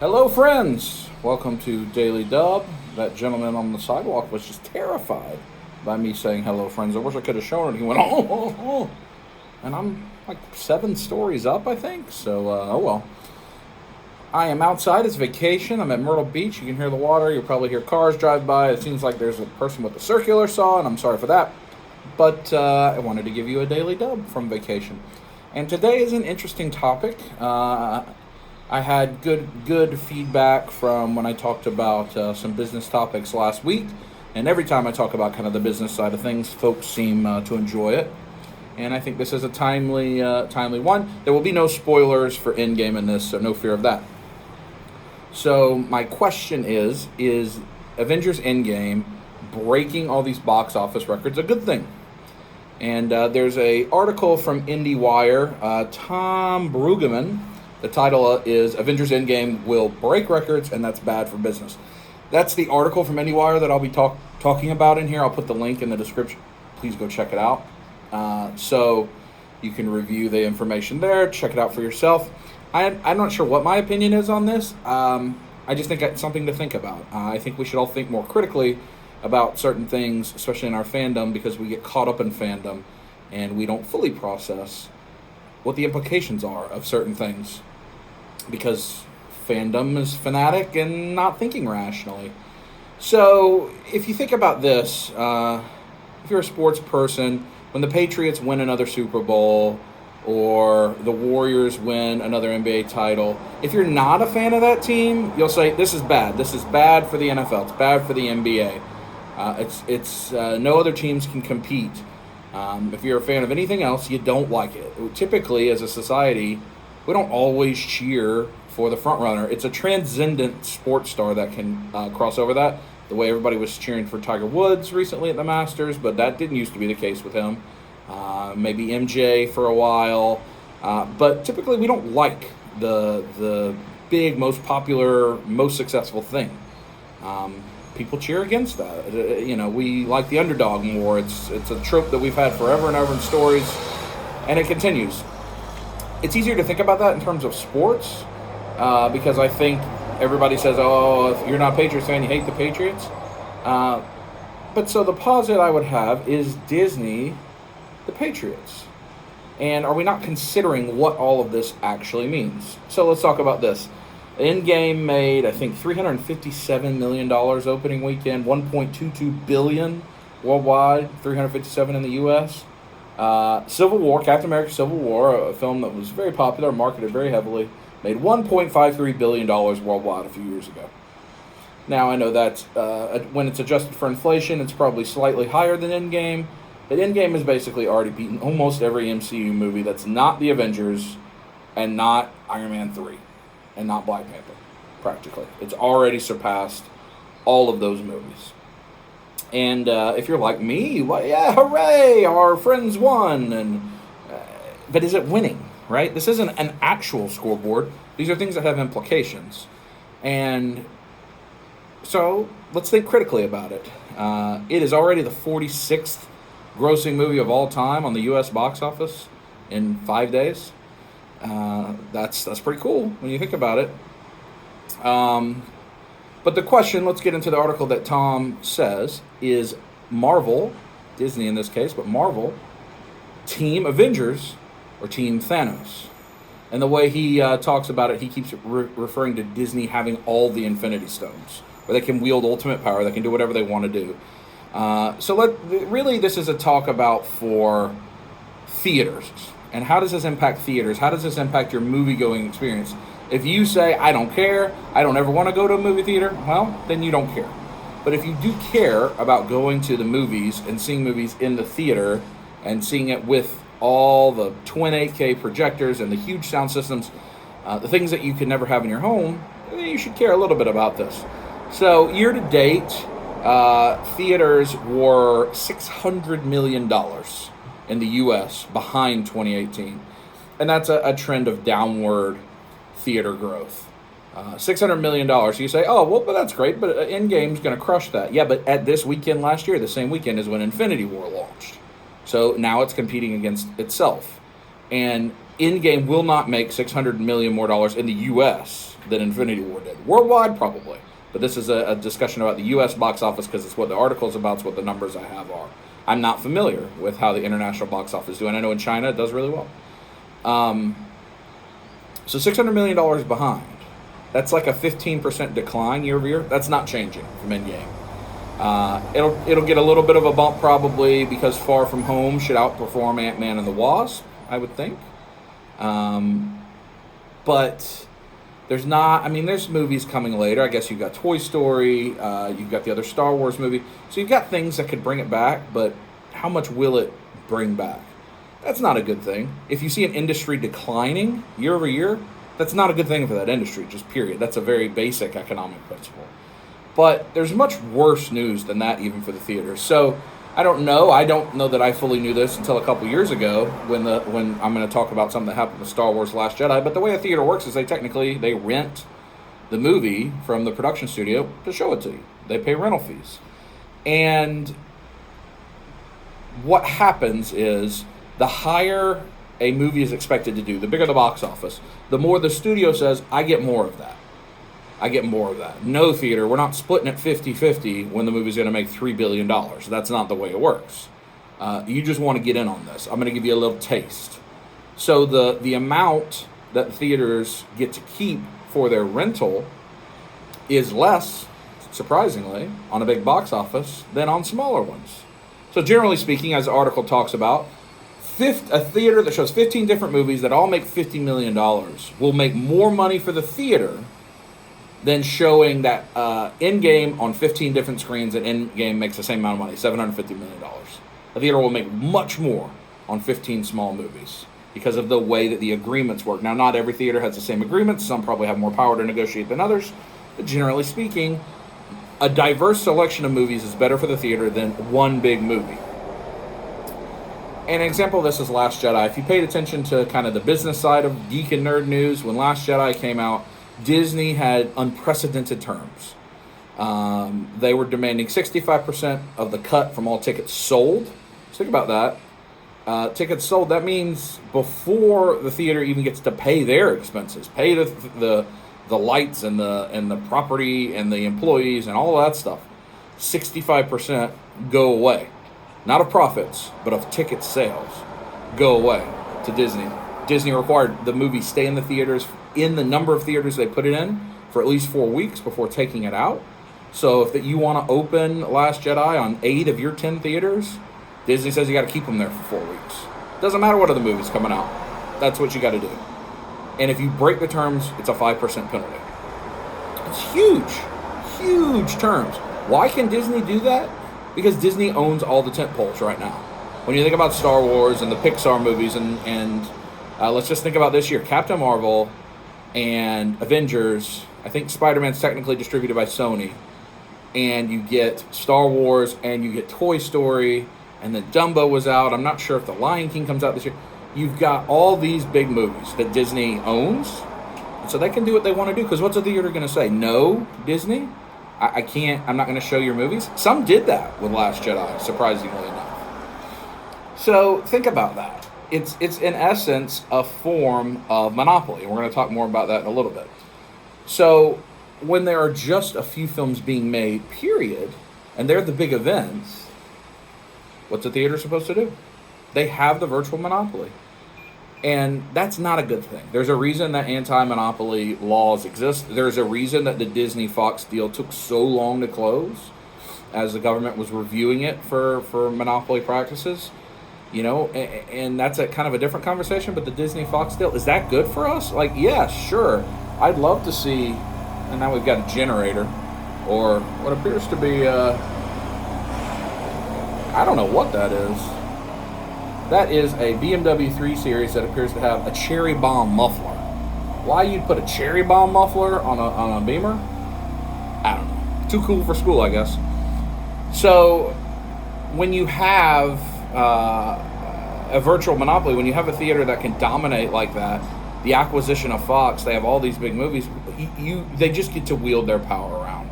Hello, friends. Welcome to Daily Dub. That gentleman on the sidewalk was just terrified by me saying hello, friends. I wish I could have shown it. He went, oh. And I'm like 7 stories up, I think. So, oh well. I am outside. It's vacation. I'm at Myrtle Beach. You can hear the water. You'll probably hear cars drive by. It seems like there's a person with a circular saw, and I'm sorry for that. But I wanted to give you a Daily Dub from vacation. And today is an interesting topic. I had good feedback from when I talked about some business topics last week, and every time I talk about kind of the business side of things, folks seem to enjoy it. And I think this is a timely one. There will be no spoilers for Endgame in this, so no fear of that. So my question is Avengers Endgame breaking all these box office records a good thing? And there's a article from Indiewire, Tom Brueggemann. The title is Avengers Endgame Will Break Records, and That's Bad for Business. That's the article from Indiewire that I'll be talking about in here. I'll put the link in the description. Please go check it out. So you can review the information there. Check it out for yourself. I'm not sure what my opinion is on this. I just think it's something to think about. I think we should all think more critically about certain things, especially in our fandom, because we get caught up in fandom and we don't fully process what the implications are of certain things, because fandom is fanatic and not thinking rationally. So if you think about this, if you're a sports person, when the Patriots win another Super Bowl or the Warriors win another NBA title, if you're not a fan of that team, you'll say, this is bad. This is bad for the NFL. It's bad for the NBA. No other teams can compete. If you're a fan of anything else, you don't like it. Typically, as a society, we don't always cheer for the front runner. It's a transcendent sports star that can cross over that. The way everybody was cheering for Tiger Woods recently at the Masters, but that didn't used to be the case with him. Maybe MJ for a while. But typically, we don't like the big, most popular, most successful thing. People cheer against that. We like the underdog more. It's a trope that we've had forever and ever in stories, and it continues. It's easier to think about that in terms of sports, because I think everybody says, oh, if you're not a Patriots fan, you hate the Patriots. But so the posit I would have is Disney, the Patriots. And are we not considering what all of this actually means? So let's talk about this. Endgame made, I think, $357 million opening weekend, $1.22 billion worldwide, $357 in the U.S. Civil War, Captain America Civil War, a film that was very popular, marketed very heavily, made $1.53 billion worldwide a few years ago. Now, I know that when it's adjusted for inflation, it's probably slightly higher than Endgame, but Endgame has basically already beaten almost every MCU movie that's not the Avengers and not Iron Man 3. And not Black Panther, practically. It's already surpassed all of those movies. And if you're like me, well, yeah, hooray, our friends won. But is it winning, right? This isn't an actual scoreboard. These are things that have implications. And so let's think critically about it. It is already the 46th grossing movie of all time on the U.S. box office in 5 days. That's pretty cool when you think about it. But the question, let's get into the article that Tom says, is Marvel, Disney in this case, but Marvel, Team Avengers or Team Thanos? And the way he talks about it, he keeps referring to Disney having all the Infinity Stones, where they can wield ultimate power, they can do whatever they want to do. Really this is a talk about for theaters. And how does this impact theaters? How does this impact your movie-going experience? If you say, I don't care, I don't ever want to go to a movie theater, well, then you don't care. But if you do care about going to the movies and seeing movies in the theater and seeing it with all the twin 8K projectors and the huge sound systems, the things that you can never have in your home, you should care a little bit about this. So year to date, theaters were $600 million in the U.S. behind 2018. And that's a trend of downward theater growth. $600 million. You say, oh, well, but that's great, but Endgame's going to crush that. Yeah, but at this weekend last year, the same weekend is when Infinity War launched. So now it's competing against itself. And Endgame will not make $600 million more in the U.S. than Infinity War did. Worldwide, probably. But this is a discussion about the U.S. box office because it's what the article is about, it's what the numbers I have are. I'm not familiar with how the international box office is doing. I know in China it does really well. So $600 million behind. That's like a 15% decline year over year. That's not changing from Endgame. It'll get a little bit of a bump probably because Far From Home should outperform Ant-Man and the Wasp, I would think. But there's not, I mean, there's movies coming later. I guess you've got Toy Story, you've got the other Star Wars movie. So you've got things that could bring it back, but how much will it bring back? That's not a good thing. If you see an industry declining year over year, that's not a good thing for that industry, just period. That's a very basic economic principle. But there's much worse news than that even for the theaters. So I don't know that I fully knew this until a couple years ago when I'm going to talk about something that happened with Star Wars Last Jedi. But the way a theater works is they rent the movie from the production studio to show it to you. They pay rental fees. And what happens is the higher a movie is expected to do, the bigger the box office, the more the studio says, I get more of that. I get more of that. No theater, we're not splitting it 50-50 when the movie's going to make $3 billion. That's not the way it works. You just want to get in on this. I'm going to give you a little taste. So the amount that theaters get to keep for their rental is less, surprisingly, on a big box office than on smaller ones. So generally speaking, as the article talks about, a theater that shows 15 different movies that all make $50 million will make more money for the theater than showing that Endgame on 15 different screens and Endgame makes the same amount of money, $750 million. A theater will make much more on 15 small movies because of the way that the agreements work. Now, not every theater has the same agreements. Some probably have more power to negotiate than others. But generally speaking, a diverse selection of movies is better for the theater than one big movie. An example of this is Last Jedi. If you paid attention to kind of the business side of geek and nerd news, when Last Jedi came out, Disney had unprecedented terms. They were demanding 65% of the cut from all tickets sold. So think about that. Tickets sold, that means before the theater even gets to pay their expenses, pay the lights and the property and the employees and all that stuff, 65% go away. Not of profits, but of ticket sales go away to Disney. Disney required the movie stay in the theaters, in the number of theaters they put it in, for at least 4 weeks before taking it out. So if you want to open Last Jedi on 8 of your 10 theaters, Disney says you got to keep them there for 4 weeks. Doesn't matter what other movie's coming out. That's what you got to do. And if you break the terms, it's a 5% penalty. It's huge, huge terms. Why can Disney do that? Because Disney owns all the tentpoles right now. When you think about Star Wars and the Pixar movies, and let's just think about this year, Captain Marvel and Avengers. I think Spider-Man's technically distributed by Sony. And you get Star Wars and you get Toy Story, and then Dumbo was out. I'm not sure if The Lion King comes out this year. You've got all these big movies that Disney owns. And so they can do what they want to do. Because what's the theater going to say? No, Disney? I can't, I'm not going to show your movies. Some did that with Last Jedi, surprisingly enough. So think about that. It's in essence a form of monopoly. And we're going to talk more about that in a little bit. So when there are just a few films being made, period, and they're the big events, what's a theater supposed to do? They have the virtual monopoly. And that's not a good thing. There's a reason that anti-monopoly laws exist. There's a reason that the Disney-Fox deal took so long to close as the government was reviewing it for monopoly practices. You know, and that's a kind of a different conversation, but the Disney-Fox deal, is that good for us? Like, yeah, sure. I'd love to see, and now we've got a generator, or what appears to be, I don't know what that is. That is a BMW 3 Series that appears to have a cherry bomb muffler. Why you'd put a cherry bomb muffler on a Beamer? I don't know. Too cool for school, I guess. So when you have a virtual monopoly, when you have a theater that can dominate like that, the acquisition of Fox, they have all these big movies, they just get to wield their power around.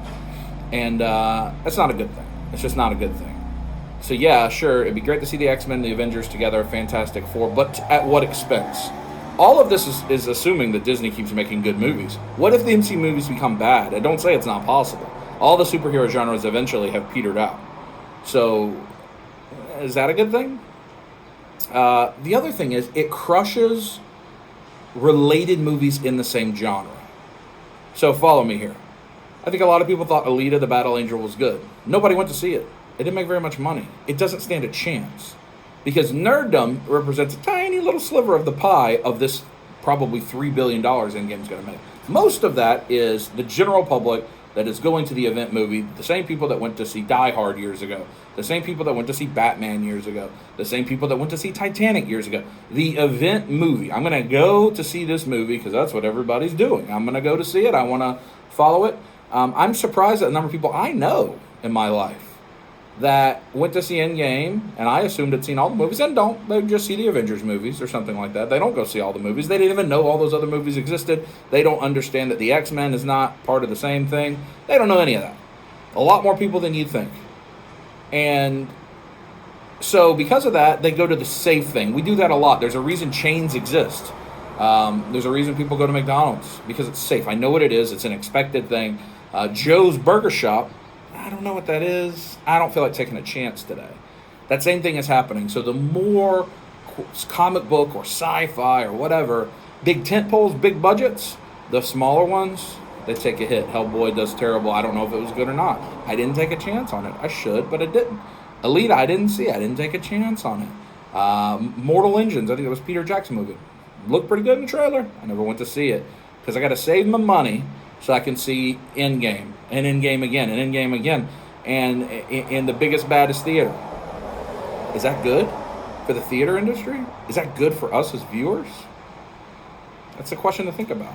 And that's not a good thing. It's just not a good thing. So yeah, sure, it'd be great to see the X-Men and the Avengers together, Fantastic Four, but at what expense? All of this is assuming that Disney keeps making good movies. What if the MC movies become bad? I don't say it's not possible. All the superhero genres eventually have petered out. So, is that a good thing? The other thing is, it crushes related movies in the same genre. So follow me here. I think a lot of people thought Alita the Battle Angel was good. Nobody went to see it. It didn't make very much money. It doesn't stand a chance. Because nerddom represents a tiny little sliver of the pie of this probably $3 billion Endgame's going to make. Most of that is the general public that is going to the event movie, the same people that went to see Die Hard years ago, the same people that went to see Batman years ago, the same people that went to see Titanic years ago. The event movie. I'm going to go to see this movie because that's what everybody's doing. I'm going to go to see it. I want to follow it. I'm surprised at the number of people I know in my life that went to see Endgame, and I assumed had seen all the movies, and don't. They just see the Avengers movies or something like that. They don't go see all the movies. They didn't even know all those other movies existed. They don't understand that the X-Men is not part of the same thing. They don't know any of that. A lot more people than you'd think. And so because of that, they go to the safe thing. We do that a lot. There's a reason chains exist. There's a reason people go to McDonald's, because it's safe. I know what it is. It's an expected thing. Joe's Burger Shop, I don't know what that is. I don't feel like taking a chance today. That same thing is happening. So the more comic book or sci-fi or whatever, big tent poles, big budgets, the smaller ones, they take a hit. Hellboy does terrible. I don't know if it was good or not. I didn't take a chance on it. I should, but I didn't. Alita, I didn't see. I didn't take a chance on it. Mortal Engines, I think it was Peter Jackson movie. Looked pretty good in the trailer. I never went to see it because I got to save my money so I can see Endgame and Endgame again and Endgame again, and in the biggest, baddest theater. Is that good for the theater industry? Is that good for us as viewers? That's a question to think about.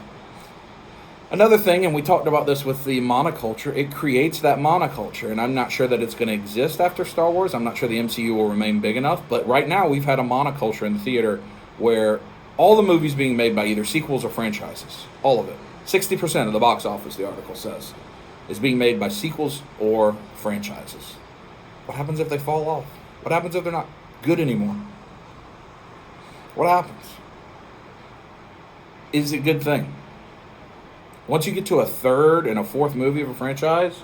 Another thing, and we talked about this with the monoculture, it creates that monoculture, and I'm not sure that it's going to exist after Star Wars. I'm not sure the MCU will remain big enough, but right now we've had a monoculture in the theater where all the movies being made by either sequels or franchises, all of it. 60% of the box office, the article says, is being made by sequels or franchises. What happens if they fall off? What happens if they're not good anymore? What happens? Is it a good thing? Once you get to a third and a fourth movie of a franchise,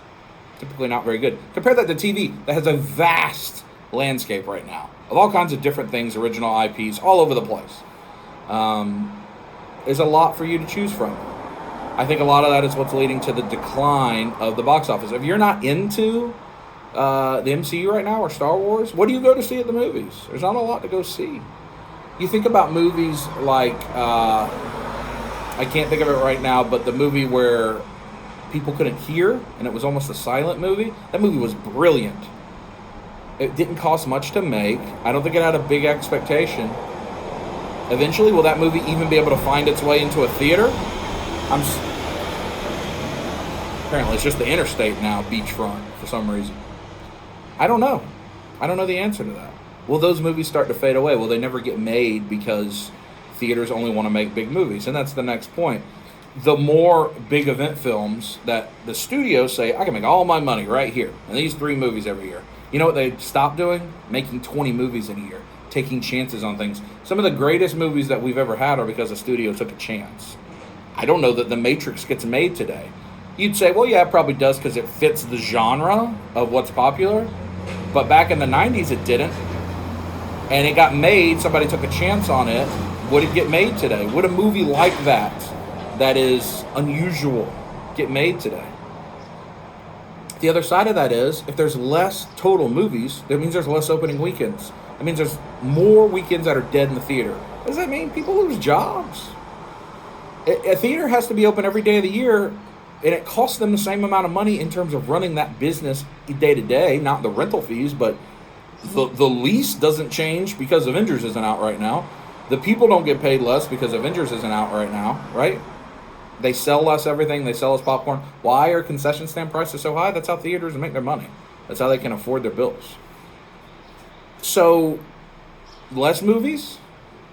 typically not very good. Compare that to TV that has a vast landscape right now of all kinds of different things, original IPs, all over the place. There's a lot for you to choose from. I think a lot of that is what's leading to the decline of the box office. If you're not into the MCU right now or Star Wars, what do you go to see at the movies? There's not a lot to go see. You think about movies like, I can't think of it right now, but the movie where people couldn't hear and it was almost a silent movie. That movie was brilliant. It didn't cost much to make. I don't think it had a big expectation. Eventually, will that movie even be able to find its way into a theater? Apparently, it's just the interstate now, beachfront, for some reason. I don't know. I don't know the answer to that. Will those movies start to fade away? Will they never get made because theaters only want to make big movies? And that's the next point. The more big event films that the studios say, I can make all my money right here, and these 3 movies every year. You know what they stopped doing? Making 20 movies in a year, taking chances on things. Some of the greatest movies that we've ever had are because a studio took a chance. I don't know that The Matrix gets made today. You'd say, well, yeah, it probably does because it fits the genre of what's popular. But back in the 90s, it didn't. And it got made. Somebody took a chance on it. Would it get made today? Would a movie like that, that is unusual, get made today? The other side of that is, if there's less total movies, that means there's less opening weekends. That means there's more weekends that are dead in the theater. What does that mean? People lose jobs. A theater has to be open every day of the year, and it costs them the same amount of money in terms of running that business day to day, not the rental fees, but the lease doesn't change because Avengers isn't out right now. The people don't get paid less because Avengers isn't out right now, right? They sell less everything. They sell less popcorn. Why are concession stand prices so high? That's how theaters make their money. That's how they can afford their bills. So, less movies,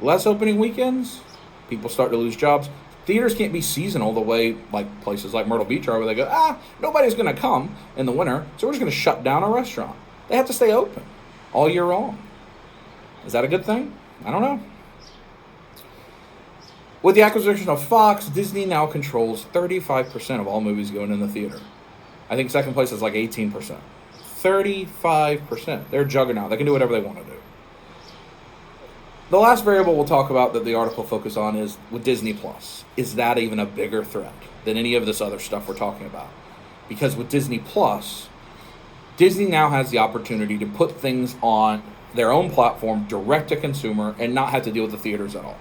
less opening weekends, people start to lose jobs. Theaters can't be seasonal the way like places like Myrtle Beach are, where they go, nobody's going to come in the winter, so we're just going to shut down a restaurant. They have to stay open. all year long. Is that a good thing? I don't know. With the acquisition of Fox, Disney now controls 35% of all movies going in the theater. I think second place is like 18%. 35%. They're a juggernaut. They can do whatever they want to do. The last variable we'll talk about that the article focuses on is with Disney Plus. Is that even a bigger threat than any of this other stuff we're talking about? Because with Disney Plus, Disney now has the opportunity to put things on their own platform direct to consumer and not have to deal with the theaters at all.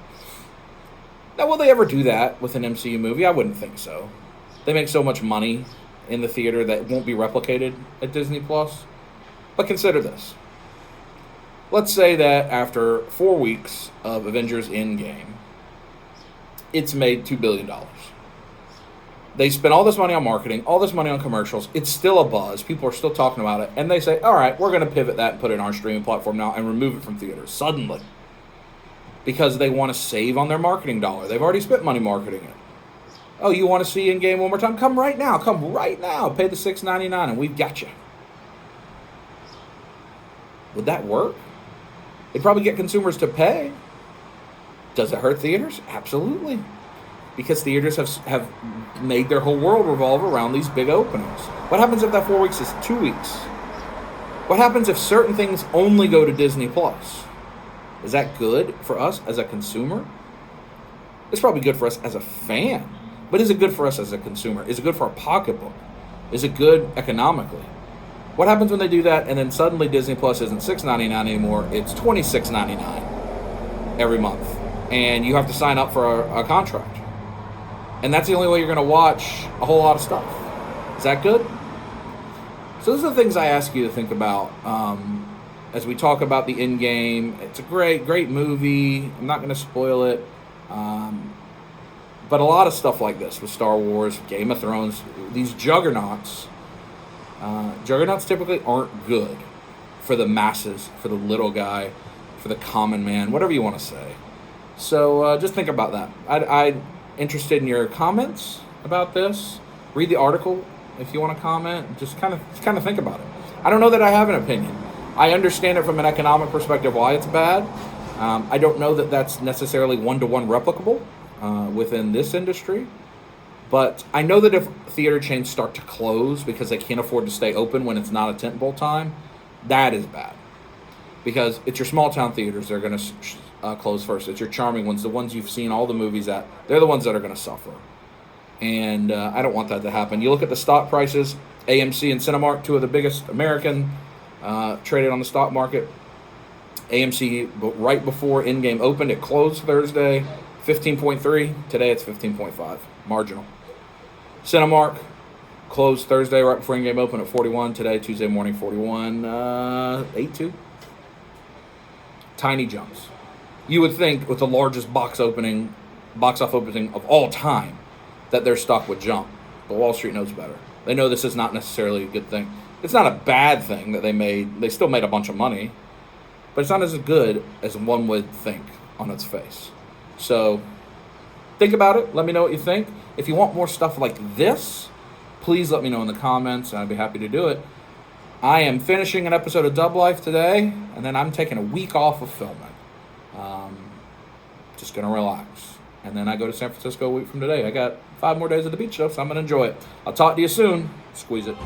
Now, will they ever do that with an MCU movie? I wouldn't think so. They make so much money in the theater that won't be replicated at Disney Plus. But consider this. Let's say that after 4 weeks of Avengers Endgame, it's made $2 billion. They spent all this money on marketing, all this money on commercials. It's still a buzz. People are still talking about it. And they say, all right, we're going to pivot that and put it on our streaming platform now and remove it from theaters suddenly. Because they want to save on their marketing dollar. They've already spent money marketing it. Oh, you want to see Endgame one more time? Come right now. Come right now. Pay the $6.99 and we've got you. Would that work? They'd probably get consumers to pay. Does it hurt theaters? Absolutely. Because theaters have made their whole world revolve around these big openings. What happens if that 4 weeks is 2 weeks? What happens if certain things only go to Disney Plus? Is that good for us as a consumer? It's probably good for us as a fan. But is it good for us as a consumer? Is it good for our pocketbook? Is it good economically? What happens when they do that and then suddenly Disney Plus isn't $6.99 anymore, it's $26.99 every month. And you have to sign up for a contract. And that's the only way you're going to watch a whole lot of stuff. Is that good? So those are the things I ask you to think about as we talk about the Endgame. It's a great movie. I'm not going to spoil it. But a lot of stuff like this with Star Wars, Game of Thrones, these juggernauts, juggernauts typically aren't good for the masses, for the little guy, for the common man, whatever you want to say. So just think about that. I'm interested in your comments about this. Read the article if you want to comment. Just kind of think about it. I don't know that I have an opinion. I understand it from an economic perspective why it's bad. I don't know that that's necessarily one-to-one replicable within this industry. But I know that if theater chains start to close because they can't afford to stay open when it's not a tentpole time, that is bad. Because it's your small-town theaters that are going to close first. It's your charming ones, the ones you've seen all the movies at. They're the ones that are going to suffer. And I don't want that to happen. You look at the stock prices, AMC and Cinemark, two of the biggest American traded on the stock market. AMC, right before Endgame opened, it closed Thursday, 15.3. Today it's 15.5, marginal. Cinemark closed Thursday right before Endgame opened at 41. Today, Tuesday morning, 41, 8.2. Tiny jumps. You would think with the largest box office opening of all time, that their stock would jump. But Wall Street knows better. They know this is not necessarily a good thing. It's not a bad thing that they made. They still made a bunch of money. But it's not as good as one would think on its face. So think about it. Let me know what you think. If you want more stuff like this, please let me know in the comments, and I'd be happy to do it. I am finishing an episode of Dub Life today, and then I'm taking a week off of filming. Just going to relax. And then I go to San Francisco a week from today. I got 5 more days at the beach, though, so I'm going to enjoy it. I'll talk to you soon. Squeeze it.